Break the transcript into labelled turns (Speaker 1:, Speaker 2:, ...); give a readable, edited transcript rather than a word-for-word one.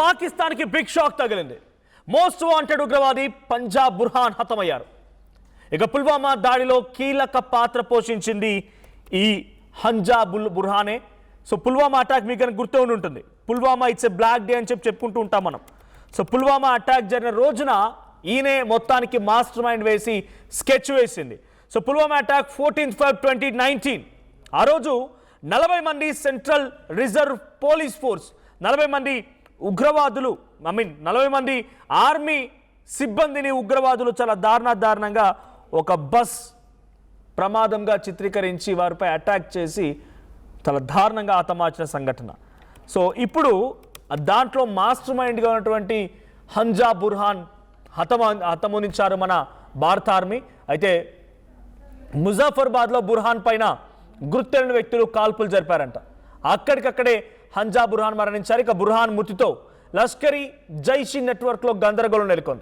Speaker 1: పాకిస్తాన్కి big shock తగిలింది. Most wanted ఉగ్రవాది పంజాబ్ బుర్హాన్ హతమయ్యారు. ఇక పుల్వామా దాడిలో కీలక పాత్ర పోషించింది ఈ బుర్హానే. సో పుల్వామా అటాక్ మీకు గుర్తు ఉంటుంది. Pulwama it's a black day అని చెప్పుకుంటూ ఉంటాం మనం. సో పుల్వామా అటాక్ జరిగిన రోజున ఈయనే మొత్తానికి మాస్టర్ మైండ్ వేసి స్కెచ్ వేసింది. So Pulwama attack 14 Feb 2019. ఆ రోజు 40 మంది సెంట్రల్ రిజర్వ్ పోలీస్ ఫోర్స్, 40 మంది ఉగ్రవాదులు, 40 మంది ఆర్మీ సిబ్బందిని ఉగ్రవాదులు చాలా దారుణంగా ఒక బస్ ప్రమాదంగా చిత్రీకరించి వారిపై అటాక్ చేసి చాలా దారుణంగా హతమార్చిన సంఘటన. సో ఇప్పుడు దాంట్లో మాస్టర్ మైండ్గా ఉన్నటువంటి బుర్హాన్ హతమునించారు మన భారత ఆర్మీ. అయితే ముజాఫర్బాద్లో బుర్హాన్ పైన గుర్తెరిగిన వ్యక్తులు కాల్పులు జరిపారంట. అక్కడికక్కడే బుర్హాన్ మరణించారు. ఇక బుర్హాన్ మృతితో లష్కరీ జైషీ నెట్వర్క్లో గందరగోళం నెలకొంది.